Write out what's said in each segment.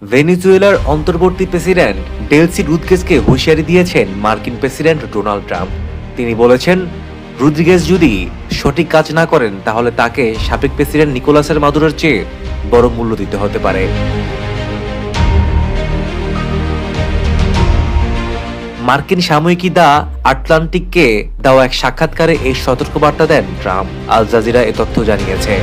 ভেনেজুয়েলার অন্তর্বর্তী president Delcy রুদ্রিগেজকে হুঁশিয়ারি দিয়েছেন মার্কিন প্রেসিডেন্ট ডোনাল্ড ট্রাম্প। তিনি বলেছেন, রুদ্রিগেজ যদি সঠিক কাজ না করেন তাহলে তাকে সাবেক প্রেসিডেন্ট নিকোলাসের মাদুরোর চেয়ে বড় মূল্য দিতে হতে পারে। মার্কিন সাময়িকী দ্য আটলান্টিককে দেওয়া এক সাক্ষাৎকারে এই সতর্কবার্তা দেন ট্রাম্প। আল জাজিরা এ তথ্য জানিয়েছে।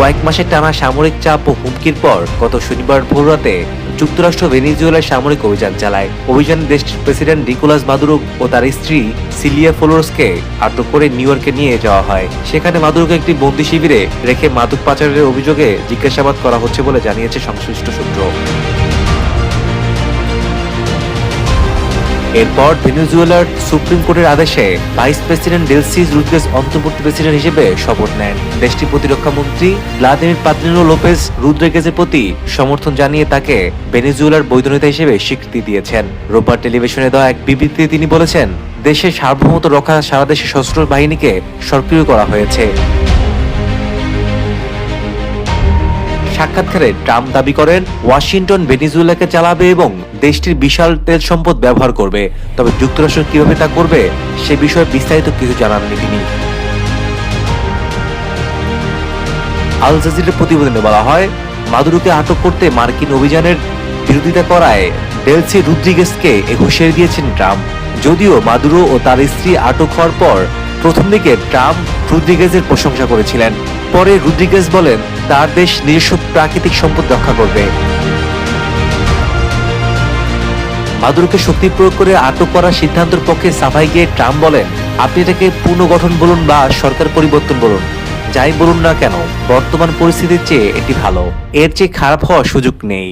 কয়েক মাসের টানা সামরিক চাপ ও হুমকির পর গত শনিবার ভোররাতে যুক্তরাষ্ট্র ভেনেজুয়েলায় সামরিক অভিযান চালায়। অভিযানে দেশটির প্রেসিডেন্ট নিকোলাস মাদুরো ও তার স্ত্রী সিলিয়া ফ্লোরেসকে আটক করে নিউ ইয়র্কে নিয়ে যাওয়া হয়। সেখানে মাদুরোকে একটি বন্দি শিবিরে রেখে মাদক পাচারের অভিযোগে জিজ্ঞাসাবাদ করা হচ্ছে বলে জানিয়েছে সংশ্লিষ্ট সূত্র। এরপর ভেনেজুয়েলার সুপ্রিম কোর্টের আদেশে ভাইস প্রেসিডেন্ট ডেলসি রুদ্রিগেজ অন্তর্বর্তী প্রেসিডেন্ট হিসেবে শপথ নেন। দেশটির প্রতিরক্ষা মন্ত্রী ভ্লাদিমির পাত্রিনো লোপেজ রুদ্রিগেজের প্রতি সমর্থন জানিয়ে তাকে ভেনেজুয়েলার বৈধ নেতা হিসেবে স্বীকৃতি দিয়েছেন। রোববার টেলিভিশনে দেওয়া এক বিবৃতিতে তিনি বলেছেন, দেশের সার্বভৌমত্ব রক্ষা সারা দেশে সশস্ত্র বাহিনীকে সক্রিয় করা হয়েছে। সাক্ষাৎকারে ট্রাম্প দাবি করেন, ওয়াশিংটন ভেনেজুয়েলাকে চালাবে এবং দেশটির বিশাল তেল সম্পদ ব্যবহার করবে, তবে যুক্তরাষ্ট্র কিভাবে তা করবে সে বিষয়ে বিস্তারিত কিছু জানাননি তিনি। আল জাজিরার প্রতিবেদনে বলা হয়, মাদুরোকে আটক করতে মার্কিন অভিযানের বিরোধিতা করায় ডেলসি রুদ্রিগেজকে হুঁশিয়ারি দিয়েছেন ট্রাম্প। যদিও মাদুরো ও তার স্ত্রী আটক হওয়ার পর প্রথম দিকে ট্রাম্প রুদ্রিগেজের প্রশংসা করেছিলেন। পরে রুদ্রিগেজ বলেন, তার দেশ নিজস্ব প্রাকৃতিক সম্পদ রক্ষা করবে। মাদুরোকে শক্তি প্রয়োগ করে আটক করার সিদ্ধান্তের পক্ষে সাফাই গিয়ে ট্রাম্প বলেন, আপনি এটাকে পুনর্গঠন বলুন বা সরকার পরিবর্তন বলুন, যাই বলুন না কেন, বর্তমান পরিস্থিতির চেয়ে এটি ভালো। এর চেয়ে খারাপ হওয়ার সুযোগ নেই।